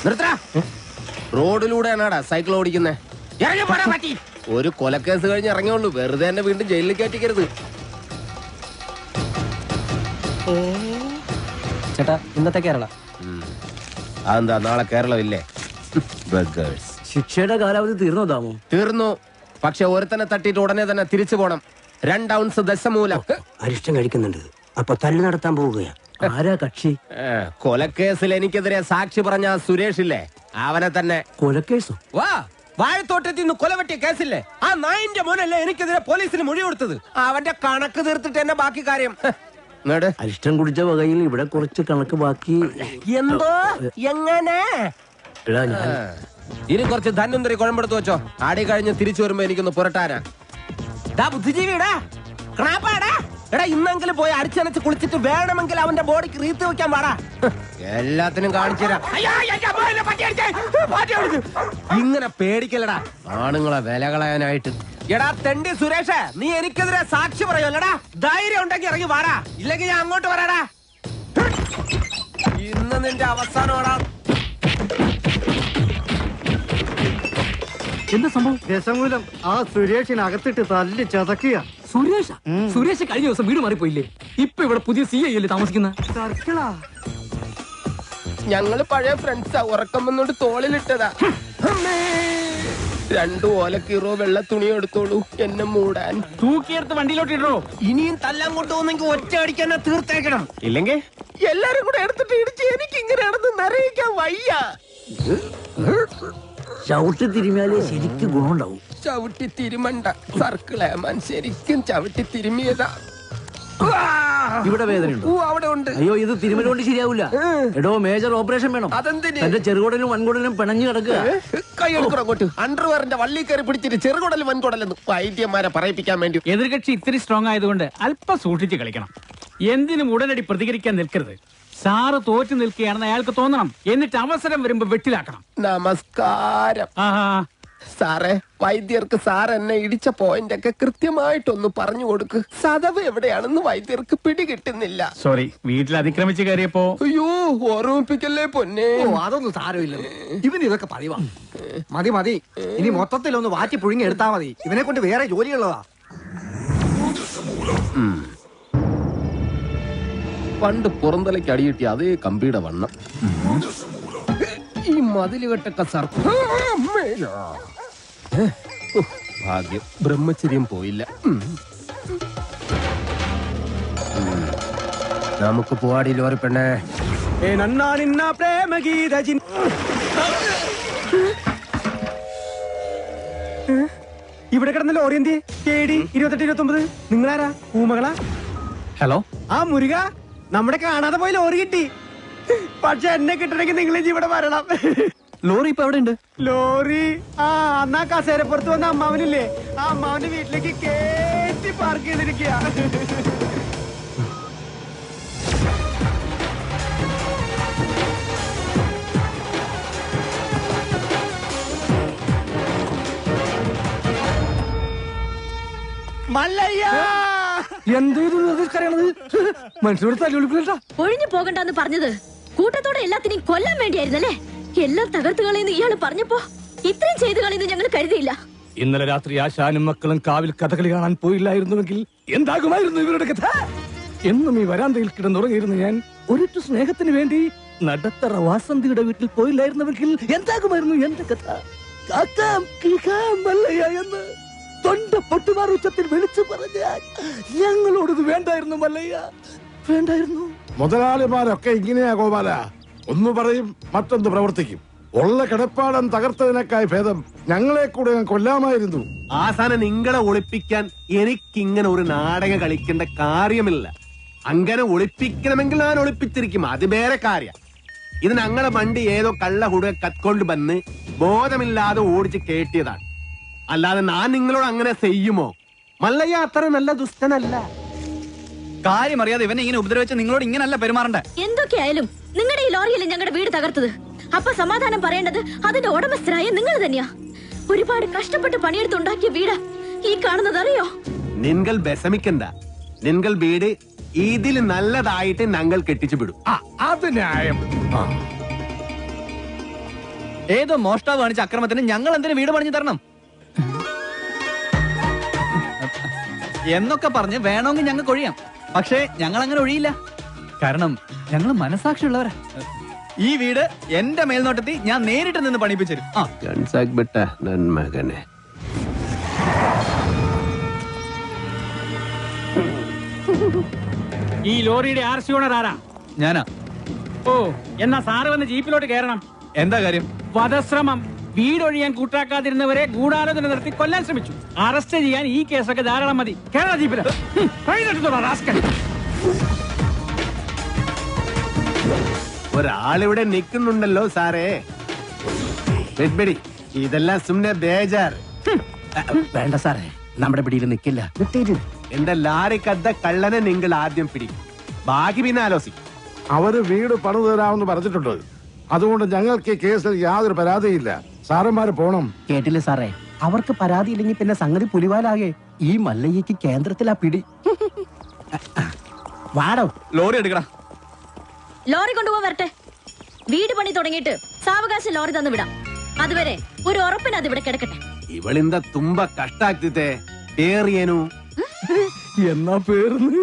നിർത്തടാ. റോഡിലൂടെയാണാടാ സൈക്കിൾ ഓടിക്കുന്നേ. ഒരു കൊലക്കേസ് കഴിഞ്ഞ് ഇറങ്ങിയുള്ളൂ, വെറുതെ എന്നെ വീണ്ടും ജയിലിൽ കയറ്റിക്കരുത്. ചേട്ടാ ഇന്നത്തെ കേരള അതെന്താ നാളെ കേരളമില്ലേ? ശിക്ഷയുടെ കാലാവധി തീർന്നോ താമോ? തീർന്നു. പക്ഷെ ഒരുത്തനെ തട്ടിയിട്ട് ഉടനെ തന്നെ തിരിച്ചു പോണം. 2 ഔൺസ് ദശമൂലം. അരിഷ്ടം കഴിക്കുന്നുണ്ട്. അപ്പൊ തല്ലു നടത്താൻ പോവുകയാ. ആരാ കക്ഷി? കൊലക്കേസിൽ എനിക്കെതിരെ സാക്ഷി പറഞ്ഞ സുരേഷ് ഇല്ലേ, അവനെ തന്നെ. കൊലക്കേസോ? വാ, വാഴത്തോട്ടത്തിൽ നിന്ന് കൊലവെട്ടിയ കേസില്ലേ, ആ നായിന്റെ മോനല്ലേ എനിക്കെതിരെ പോലീസിന് മൊഴി കൊടുത്തത്. അവന്റെ കണക്ക് തീർത്തിട്ട് എന്നെ ബാക്കി കാര്യം. അരിഷ്ടം കുടിച്ച വകയിൽ ഇവിടെ കുറച്ച് കണക്ക് ബാക്കി. എന്തോ എങ്ങനെ? ഇനി കുറച്ച് ധന്വന്തരി കുഴമ്പെടുത്ത് വെച്ചോ. ആടി കഴിഞ്ഞ് തിരിച്ചു വരുമ്പോ എനിക്കൊന്ന് പുരട്ടാനാ. ബുദ്ധിജീവിടാ, എടാ ഇന്നെങ്കിലും പോയി അടിച്ചനച്ച് കുളിച്ചിട്ട് വേണമെങ്കിൽ അവന്റെ ബോഡിക്ക് റീത്ത് വെക്കാൻ പാടാ. എല്ലാത്തിനും കാണിച്ചുതരാം. ഇങ്ങനെ പേടിക്കലടാ ആണുങ്ങളെ വില കളയാനായിട്ട്. എടാ തെണ്ടി സുരേഷ്, നീ എനിക്കെതിരെ സാക്ഷി പറയുമല്ലടാ. ധൈര്യം ഉണ്ടെങ്കിൽ ഇറങ്ങി വാടാ, ഇല്ലെങ്കിൽ ഞാൻ അങ്ങോട്ട് വരാടാ. ഇന്ന് നിന്റെ അവസാനമാടാ. എന്താ സംഭവം? ദശമൂലം ആ സുരേഷിനകത്തിട്ട് തല്ലി ചതക്കുക. സുരേഷ് കഴിഞ്ഞ ദിവസം വീട് മാറിപ്പോയില്ലേ? ഇപ്പൊ ഇവിടെ പുതിയ CI അല്ലേ താമസിക്കുന്ന? സർക്കിളാ. ഞങ്ങള് പഴയ ഫ്രണ്ട്സാ. ഉറക്കം വന്നോണ്ട് തോളിലിട്ടതാ. 2 ഓലക്കീറോ വെള്ള തുണി എടുത്തോളൂ എന്നെ മൂടാൻ. തൂക്കിയെടുത്ത് വണ്ടിയിലോട്ട് ഇടോ. ഇനിയും തല്ലാൻ കൊണ്ടുപോകുന്നെങ്കിൽ ഒറ്റ അടിക്കാൻ തീർത്തേക്കണം. ഇല്ലെങ്കിൽ എല്ലാരും കൂടെ എടുത്തിട്ട് ഇടിച്ച് എനിക്ക് ഇങ്ങനെ നടന്ന് നിറയിക്കാൻ വയ്യ. ചവിട്ടി തിരുമിയാലേ ശരിക്കും ഗുണമുണ്ടാവും. ചവിട്ടി തിരുമണ്ട സർക്കിളേമാൻ, ശരിക്കും ചവിട്ടി തിരുമിയതാ. ഇവിടെ വേദനയുണ്ടോ? അവിടെ ഉണ്ട്. അയ്യോ, ഇത് തിരുമല കൊണ്ട് ശരിയാവില്ല. എടോ, മേജർ ഓപ്പറേഷൻ വേണം. അതെന്തിന്? എന്റെ ചെറുകുടലും വൻകുടലും പിണഞ്ഞു കിടക്കുക. കൈ എടുക്കണം അങ്ങോട്ട്. അണ്ടർവെയറിന്റെ വള്ളി കയറി പിടിച്ചിട്ട് ചെറുകുടലും വൻകുടലെന്ന് വൈദ്യന്മാരെ പറയിപ്പിക്കാൻ വേണ്ടി. എതിർകക്ഷി ഇത്തിരി സ്ട്രോങ് ആയതുകൊണ്ട് അല്പം സൂക്ഷിച്ച് കളിക്കണം. എന്തിനും ഉടനടി പ്രതികരിക്കാൻ നിൽക്കരുത്. സാറ് തോറ്റു നിൽക്കുകയാണെന്ന് അയാൾക്ക് തോന്നണം. എന്നിട്ട് അവസരം വരുമ്പോ വെട്ടിലാക്കണം. നമസ്കാരം സാറേ. വൈദ്യർക്ക് സാർ എന്നെ ഇടിച്ച പോയിന്റ് ഒക്കെ കൃത്യമായിട്ടൊന്ന് പറഞ്ഞു കൊടുക്ക്. സദവ് എവിടെയാണെന്ന് വൈദ്യർക്ക് പിടികിട്ടുന്നില്ല. സോറി, വീട്ടിൽ അതിക്രമിച്ച് കയറിയപ്പോ. അയ്യോ, ഓർമ്മിപ്പിക്കല്ലേ പൊന്നെ. അതൊന്നും സാരമില്ല. ഇവന് ഇതൊക്കെ പറയുവാ. മതി മതി, ഇനി മൊത്തത്തിലൊന്ന് വാറ്റി പുഴുങ്ങി എടുത്താ മതി. ഇവനെ കൊണ്ട് വേറെ ജോലിയുള്ളതാ. പണ്ട് പുറന്തലയ്ക്ക് അടിയിട്ടി അതേ കമ്പിയുടെ വണ്ണം. ഈ മതിലുകെട്ടൊക്കെ ഭാഗ്യം, ബ്രഹ്മചര്യം പോയില്ല. നമുക്ക് പോവാടി ലോറി പെണ്ണേ. ഇവിടെ കിടന്ന ലോറി എന്തിയെ? KD 2829. നിങ്ങളാരാ? ഊമകളാ? ഹലോ, ആ മുരുക, നമ്മുടെ കാണാതെ പോയി ലോറി കിട്ടി. പക്ഷെ എന്നെ കിട്ടണമെങ്കിൽ നിങ്ങൾ ഇവിടെ വരണം. ലോറി ഇപ്പൊ എവിടെ ഉണ്ട്? ലോറി അന്നാ കസേരപ്പുറത്ത് വന്ന അമ്മാവനില്ലേ, ആ അമ്മാവന്റെ വീട്ടിലേക്ക് കേറ്റി പാർക്ക് ചെയ്തിരിക്കുക. ഒഴിഞ്ഞു പോകണ്ടെന്ന് പറഞ്ഞത് കൂട്ടത്തോടെ എല്ലാത്തിനെയും കൊല്ലാൻ വേണ്ടിയായിരുന്നല്ലേ? എല്ലാം തകർത്ത് കളയുന്ന ഇയാള് പറഞ്ഞപ്പോ ഇത്രയും ചെയ്തു കളയുന്നു ഞങ്ങൾ കരുതിയില്ല. ഇന്നലെ രാത്രി ആശാനും മക്കളും കാവിൽ കഥകളി കാണാൻ പോയില്ലായിരുന്നുവെങ്കിൽ എന്താകുമായിരുന്നു ഇവരുടെ കഥ? എന്നും ഈ വരാന്തയിൽ കിടന്നുറങ്ങിയിരുന്നു ഞാൻ. ഒരിറ്റു സ്നേഹത്തിന് വേണ്ടി നടത്തറ വാസന്തിയുടെ വീട്ടിൽ പോയില്ലായിരുന്നുവെങ്കിൽ എന്താകുമായിരുന്നു എന്റെ കഥ? എന്ന് തൊണ്ട പൊട്ടുമാർ ഉച്ചത്തിൽ വിളിച്ചു പറഞ്ഞാൽ ഞങ്ങളോടത് വേണ്ടായിരുന്നു മല്ലയ്യ, വേണ്ടായിരുന്നു. മുതലാളിമാരൊക്കെ ഇങ്ങനെയാ ഗോപാല. ഒന്ന് പറയും, മറ്റൊന്ന് പ്രവർത്തിക്കും. ഉള്ള കിടപ്പാടം തകർത്തതിനേക്കായി ഭേദം ഞങ്ങളെ കൂടെ കൊല്ലാമായിരുന്നു. ആസാനം നിങ്ങളെ ഒളിപ്പിക്കാൻ എനിക്കിങ്ങനെ ഒരു നാടകം കളിക്കേണ്ട കാര്യമില്ല. അങ്ങനെ ഒളിപ്പിക്കണമെങ്കിൽ ഞാൻ ഒളിപ്പിച്ചിരിക്കും, അത് വേറെ കാര്യം. ഇത് ഞങ്ങളെ വണ്ടി ഏതോ കള്ള കുടുക കത്കൊണ്ട് വന്ന് ബോധമില്ലാതെ ഓടിച്ച് കേട്ടിയതാണ്. അല്ലാതെ ഞാൻ നിങ്ങളോട് അങ്ങനെ ചെയ്യുമോ? മല്ലയ്യ അത്ര നല്ല ദുഷ്ടനല്ല. കാര്യം അറിയാതെ ഇവനെ ഇങ്ങനെ ഉപദ്രവിച്ച നിങ്ങളോട് ഇങ്ങനല്ല പെരുമാറണ്ടേ. എന്തൊക്കെയായാലും നിങ്ങളുടെ ഈ ലോറിയല്ലേ ഞങ്ങളുടെ വീട് തകർത്തത്. അപ്പൊ സമാധാനം പറയേണ്ടത് അതിന്റെ ഉടമസ്ഥരായ നിങ്ങൾ തന്നെയാ. ഒരുപാട് കഷ്ടപ്പെട്ട് പണിയെടുത്തുണ്ടാക്കിയ വീട് ഈ കാണുന്നത് അറിയോ? നിങ്ങൾ വിഷമിക്കണ്ട. നിങ്ങൾ വീട് ഇതിൽ നല്ലതായിട്ട് ഞങ്ങൾ കെട്ടിച്ചു വിടും. അത് ന്യായം. ഏതോ മോഷ്ടാവ് കാണിച്ച അക്രമത്തിന് ഞങ്ങൾ എന്തിനു വീട് പണിഞ്ഞു തരണം എന്നൊക്കെ പറഞ്ഞ് വേണമെങ്കിൽ ഞങ്ങൾക്ക് ഒഴിയാം. പക്ഷേ ഞങ്ങൾ അങ്ങനെ ഒഴിയില്ല. കാരണം ഞങ്ങൾ മനസാക്ഷിയുള്ളവരാ. ഈ വീട് എന്റെ മേൽനോട്ടത്തിൽ ഞാൻ നേരിട്ട് നിന്ന് പണിപ്പിച്ചു മകനെ. ഈ ലോറിയുടെ RC ഓണർ ആരാ? ഞാനാ. ഓ, എന്നാ സാറ് വന്ന് ജീപ്പിലോട്ട് കയറണം. എന്താ കാര്യം? വധശ്രമം. വീടൊഴിയാൻ കൂട്ടാക്കാതിരുന്നവരെ ഗൂഢാലോചന നടത്തി കൊല്ലാൻ ശ്രമിച്ചു. അറസ്റ്റ് ചെയ്യാൻ ഈ കേസൊക്കെ ധാരാളം മതി. കേരള ജീപ്പില് ഒരാളിവിടെ നിൽക്കുന്നുണ്ടല്ലോ സാറേ. ഇതെല്ലാം സുമ്നെ ബേജാർ. വേണ്ട സാറേ, നമ്മുടെ പിടിയിൽ നിൽക്കില്ല. എന്റെ ലാറിക്കദ്ദ കള്ളനെ നിങ്ങൾ ആദ്യം പിടിക്കും, ബാക്കി പിന്നെ ആലോചിക്കും. അവര് വീട് പണിതു തരാമെന്ന് പറഞ്ഞിട്ടുണ്ട്. അതുകൊണ്ട് ഞങ്ങൾക്ക് ഈ കേസിൽ യാതൊരു പരാതിയില്ല. സാറന്മാര് പോണം. കേട്ടില്ലേ സാറേ, അവർക്ക് പരാതി ഇല്ലെങ്കിൽ പിന്നെ സംഗതി പുലിവാലാകെ. ഈ മല്ലയ്യക്ക് കേന്ദ്രത്തിലാ പിടി. വാടോ, ലോറി എടുക്കടാ. ലോറി കൊണ്ടുപോകാൻ വരട്ടെ. വീട് പണി തുടങ്ങിയിട്ട് സാവകാശം ലോറി തന്നു വിടാം. അതുവരെ ഒരു ഉറപ്പിന് അത് ഇവിടെ കിടക്കട്ടെ. ഇവളിന്ത തുമ്പ കഷ്ടാക്കിത്തെ പേറിയനു. എന്നാ പേർന്ന്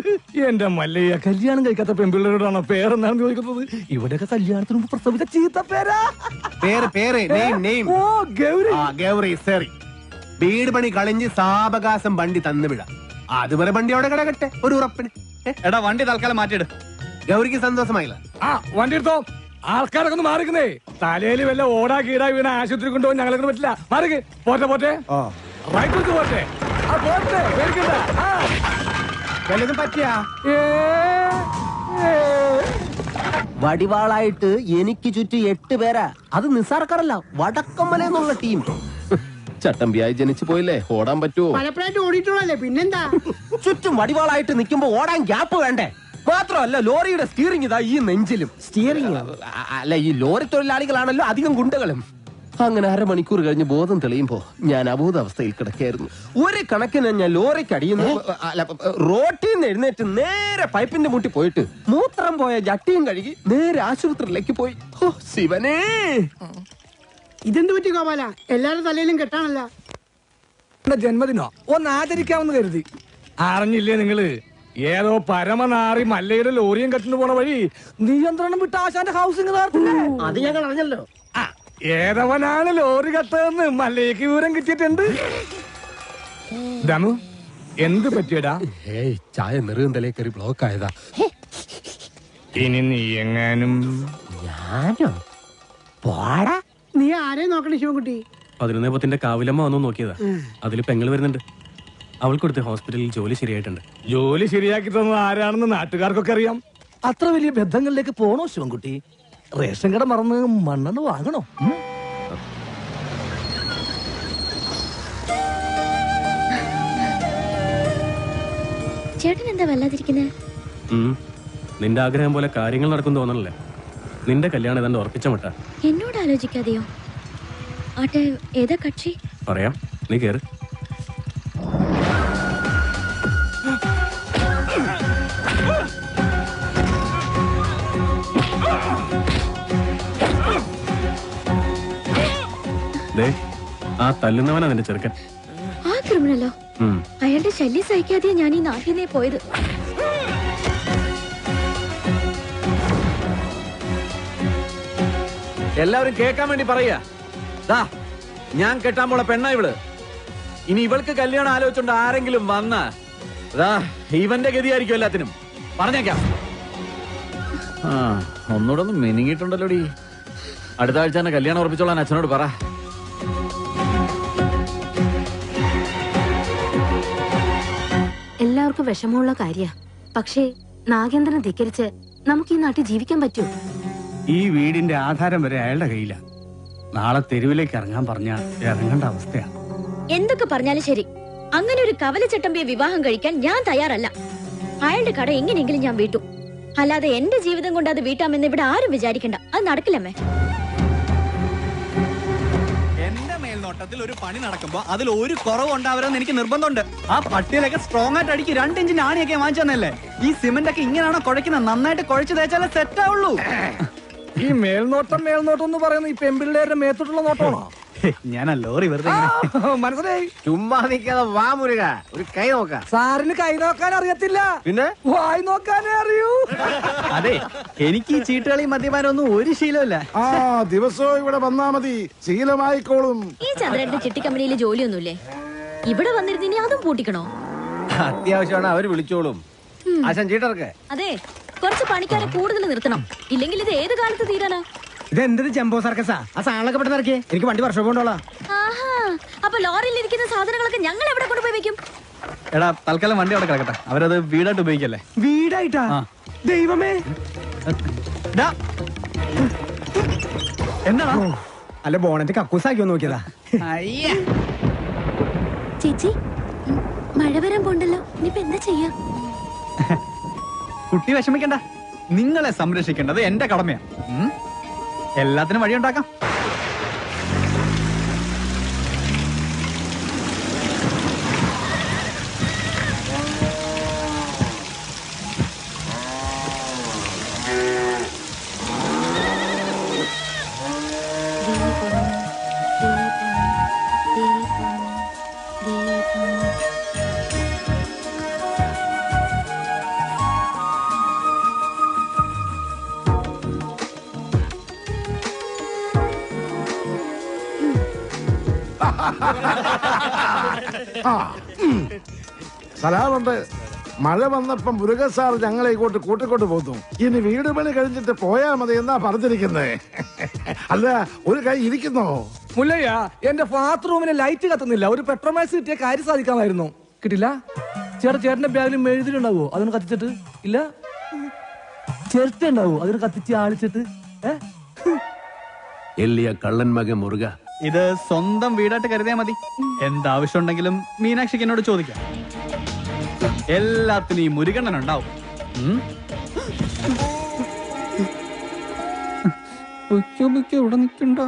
എന്റെ മല്ലയ്യ കല്യാണം കഴിക്കാത്ത പെൺപിള്ളേരോടാണോ പേരെന്നാണ് ചോദിക്കുന്നത്? ഇവിടെയൊക്കെ കല്യാണത്തിന് മുമ്പ് പ്രസവിച്ച ചീത്ത പേരാ. ഓ, ഗൗരി. വീട് പണി കളിഞ്ഞ് സാവകാശം വണ്ടി തന്നുവിടാം. അതുവരെ വണ്ടി അവിടെ കിടക്കട്ടെ ഒരു ഉറപ്പിന്. എടാ വണ്ടി തൽക്കാലം മാറ്റിയിട്. ഗൗരിക്ക് സന്തോഷമായില്ല. വണ്ടി എടുത്തോ. ആൾക്കാരൊക്കെ ഒന്ന് മാറിക്കുന്നേ. തലയില് വല്ല ഓടാ കീടാ വീണ ആശുപത്രി കൊണ്ടുപോകാൻ ഞങ്ങളെ പറ്റില്ല. മാറിക്ക്. പോട്ടെ റൈറ്റ് പോട്ടെ. വല്ലതും പറ്റിയാ? വടിവാളായിട്ട് എനിക്ക് ചുറ്റും 8 പേരാ. അത് നിസ്സാർക്കാരല്ല, വടക്കമ്മലെന്നുള്ള ടീം. ചട്ടമ്പിയായി ജനിച്ചു പോയില്ലേ, ഓടാൻ പറ്റുമോ? പലപ്പോഴായിട്ട് ഓടിയിട്ടുള്ളല്ലേ, പിന്നെന്താ? ചുറ്റും വടിവാളായിട്ട് നിൽക്കുമ്പോ ഓടാൻ ഗ്യാപ്പ് വേണ്ടേ? മാത്രമല്ല, ലോറിയുടെ സ്റ്റിയറിംഗ് ഇതാ ഈ നെഞ്ചിലും. സ്റ്റിയറിംഗ് അല്ല, ഈ ലോറി തൊഴിലാളികളാണല്ലോ അധികം ഗുണ്ടകളും. അങ്ങനെ അരമണിക്കൂർ കഴിഞ്ഞ് ബോധം തെളിയുമ്പോ ഞാൻ അബോധാവസ്ഥയിൽ കിടക്കായിരുന്നു. ഒരു കണക്കിന് ഞാൻ ലോറിക്ക് അടിയുന്നു. റോട്ടിൽ നിന്ന് എഴുന്നേറ്റ് നേരെ പൈപ്പിന്റെ മുട്ടി പോയിട്ട് മൂത്രം പോയ ജട്ടിയും കഴുകി നേരെ ആശുപത്രിയിലേക്ക് പോയി. ഓ ശിവനേ, ഇതെന്ത് പറ്റി ഗോപാല? എല്ലാരും തലയിലും കെട്ടാണല്ല. ജന്മദിനോ ഒന്ന് ആചരിക്കാമെന്ന് കരുതി. അറിഞ്ഞില്ലേ നിങ്ങള്? ഏതോ പരമനാറി മല്ലയുടെ ലോറിയും കെട്ടിന് പോണ വഴി നിയന്ത്രണം വിട്ട ആശാന്റെ ഹൗസിംഗ് അത് ഞങ്ങൾ അറിഞ്ഞല്ലോ. ഏതവനാണ് ലോറി കത്തതെന്ന് മല്ലയ്ക്ക് വിവരം കിട്ടിയിട്ടുണ്ട്. ദമു, എന്ത് പറ്റിയടാ? ചായ നെറുകന്തലേ കയറി ബ്ലോക്ക് ആയതാ. ഇനി നീ എങ്ങാനും? ഞാനോ? പോടാ. നീ ആരെയും നോക്കണേ ശിവൻകുട്ടി? 11 കാവിലമ്മ വന്നു നോക്കിയതാ. അതിൽ പെങ്ങൾ വരുന്നുണ്ട്. അവൾക്കൊടുത്ത് ഹോസ്പിറ്റലിൽ ജോലി ശരിയായിട്ടുണ്ട്. ജോലി ശരിയാക്കി തന്നത് ആരാണെന്ന് നാട്ടുകാർക്കൊക്കെ അറിയാം. അത്ര വലിയ ബന്ധങ്ങളിലേക്ക് പോണോ ശിവൻകുട്ടി? റേഷൻ കട മറന്ന് മണ്ണെണ്ണ വാങ്ങണോ? ചേട്ടൻ എന്താ വല്ലാതിരിക്കുന്നത്? നിന്റെ ആഗ്രഹം പോലെ കാര്യങ്ങൾ നടക്കും തോന്നണല്ലേ? നിന്റെ കല്യാണം ഏതാണ്ട് ഉറപ്പിച്ച മട്ട. എന്നോട് ആലോചിക്കാതെയോ? ആട്ടെ, ഏതാ കക്ഷി? പറയാം, നീ കേറ്. ആ തല്ലുന്നവനാ നിന്റെ ചെറുക്കൻ. ആ ക്രിമിനലോ? അയാളുടെ ശല്യം സഹിക്കാതെയാ ഞാൻ ഈ നാട്ടിൽ നിന്നേ പോയത്. എല്ലാവരും കേൾക്കാൻ വേണ്ടി പറയാ, ഞാൻ കെട്ടാൻ പോള പെണ്ണ ഇവള്. ഇനി ഇവൾക്ക് കല്യാണം ആലോചിച്ചോണ്ട് ആരെങ്കിലും വന്ന ഇവന്റെ ഗതിയായിരിക്കും എല്ലാത്തിനും. പറഞ്ഞേക്കാം. ഒന്നുകൂടെ ഒന്ന് മെനിങ്ങിട്ടുണ്ടല്ലോടി. അടുത്ത ആഴ്ച തന്നെ കല്യാണം ഉറപ്പിച്ചോളാൻ അച്ഛനോട് പറ. എല്ലാവർക്കും വിഷമമുള്ള കാര്യ. പക്ഷേ നാഗേന്ദ്രനെ ധിക്കരിച്ച് നമുക്ക് ഈ നാട്ടിൽ ജീവിക്കാൻ പറ്റൂ? ഈ വീടിന്റെ ആധാരം വരെ അയാളുടെ കയ്യില. നാളെ തെരുവിലേക്ക് ഇറങ്ങാൻ പറഞ്ഞാൽ ഇറങ്ങേണ്ട അവസ്ഥയാണ്. എന്തൊക്കെ പറഞ്ഞാലും ശരി, അങ്ങനെ ഒരു കവലച്ചട്ടമ്പിയെ വിവാഹം കഴിക്കാൻ ഞാൻ തയ്യാറല്ല. അയാളുടെ കട എങ്ങനെയെങ്കിലും ഞാൻ വീട്ടും. അല്ലാതെ എന്റെ ജീവിതം കൊണ്ട് അത് വീട്ടാമെന്ന് ഇവിടെ ആരും വിചാരിക്കണ്ട. അത് നടക്കില്ലമ്മേ. എന്റെ മേൽനോട്ടം നോട്ടത്തിൽ ഒരു പണി നടക്കുമ്പോ അതിൽ ഒരു കുറവ് ഉണ്ടാവരുതെന്ന് എനിക്ക് നിർബന്ധമുണ്ട്. ആ പട്ടിയിലൊക്കെ സ്ട്രോങ് ആയിട്ട് അടിക്ക് 2 ഇഞ്ചിന്റെ ആണിയൊക്കെ വാങ്ങിച്ചു തന്നല്ലേ. ഈ സിമന്റ് ഒക്കെ ഇങ്ങനെയാണോ കുഴക്കുന്നത്? നന്നായിട്ട് കുഴച്ച് തേച്ചാലേ സെറ്റ് ആവുള്ളൂ. ഈ മേൽനോട്ടം എന്ന് പറയുന്നത് ഈ പെമ്പിള്ളേരുടെ മേത്തോട്ടുള്ള നോട്ടമാണോ? ഞാൻ ആ ലോറി വെറുതെ മനസ്സിലായി. ചുമ്മാ നിൽക്കാതെ വാ മുരുക, ഒരു കൈ നോക്ക. സാറിന് കൈ നോക്കാൻ അറിയത്തില്ല, പിന്നെ വായി നോക്കാനേ അറിയൂ. അതെ, എനിക്ക് ഈ ചീട്ടുകളി മദ്യപാനം ഒന്നും ഒരു ശീലമില്ല. ആ ദിവസവും ഇവിടെ വന്നാ മതി, ശീലമായിക്കോളും. ഈ ചന്ദ്രന്റെ ചിട്ടി കമ്പനിയിൽ ജോലിയൊന്നുമില്ലേ? ഇവിടെ വന്നിരുന്ന് ഇനി അതും പൂട്ടിക്കണോ? അത്യാവശ്യമാണ്, അവര് വിളിച്ചോളും. ആശാൻ ചീട്ടർക്ക് അതെ, കുറച്ച് പണിക്കാരെ കൂടുതൽ നിർത്തണം, ഇല്ലെങ്കിൽ ഇത് ഏത് കാലത്ത് തീരാനാ? ഇതെന്തത് ജംബോ സർക്കസാ? ആ സാധനങ്ങളൊക്കെ പെട്ടെന്ന് ഇറക്കിയേ, എനിക്ക് വണ്ടി വർഷം കൊണ്ടോളാം. ആഹാ, അപ്പൊ ലോറിയിൽ ഇരിക്കുന്ന സാധനങ്ങളൊക്കെ ഞങ്ങൾ എവിടെ കൊണ്ടുപോയി വെക്കും? എടാ, തൽക്കാലം വണ്ടി അവിടെ കിടക്കട്ടെ, അവരത് വീടായിട്ട് ഉപയോഗിക്കല്ലേ. വീടായിട്ടാ? ദൈവമേ, എന്താണോ? അല്ല ബോണറ്റ് കക്കൂസാക്കി നോക്കിയതാ. ചേച്ചി, മഴ വരാൻ പോണ്ടല്ലോ, ഇനിയിപ്പോ എന്താ ചെയ്യാ? കുട്ടി വിഷമിക്കണ്ട, നിങ്ങളെ സംരക്ഷിക്കേണ്ടത് എന്റെ കടമയാ. എല്ലാത്തിനും വഴിയുണ്ടാക്കാം. സലാമുണ്ട്. മഴ വന്നപ്പം മുരുക സാർ ഞങ്ങളെ ഇങ്ങോട്ട് കൂട്ടിക്കൊണ്ട് പോന്നു. ഇനി വീട് പണി കഴിഞ്ഞിട്ട് പോയാ മതി എന്നാ പറഞ്ഞിരിക്കുന്നേ. അല്ല, ഒരു കൈ ഇരിക്കുന്നോ? മുല്ലയ്യ, എന്റെ ബാത്റൂമിന് ലൈറ്റ് കത്തുന്നില്ല. ഒരു പെട്രോമാക്സ് കിട്ടിയ കാര്യം സാധിക്കാമായിരുന്നു. കിട്ടില്ല. ചേട്ടന്റെ ബാഗിൽ മെഴുതിലുണ്ടാവോ? അതിന് കത്തിച്ചിട്ട് ഇല്ല. ചിരട്ട ഉണ്ടാവോ? അതിന് കത്തിച്ച് ആളിച്ചിട്ട്. എല്ലിയ കള്ളൻ മകൻ മുരുക, ഇത് സ്വന്തം വീടായിട്ട് കരുതിയാ മതി. എന്താവശ്യം ഉണ്ടെങ്കിലും മീനാക്ഷിക്ക് എന്നോട് ചോദിക്കാം. എല്ലാത്തിനും ഈ മുരുകണ്ണൻ ഉണ്ടാവും. ഇവിടെ നിൽക്കണ്ട.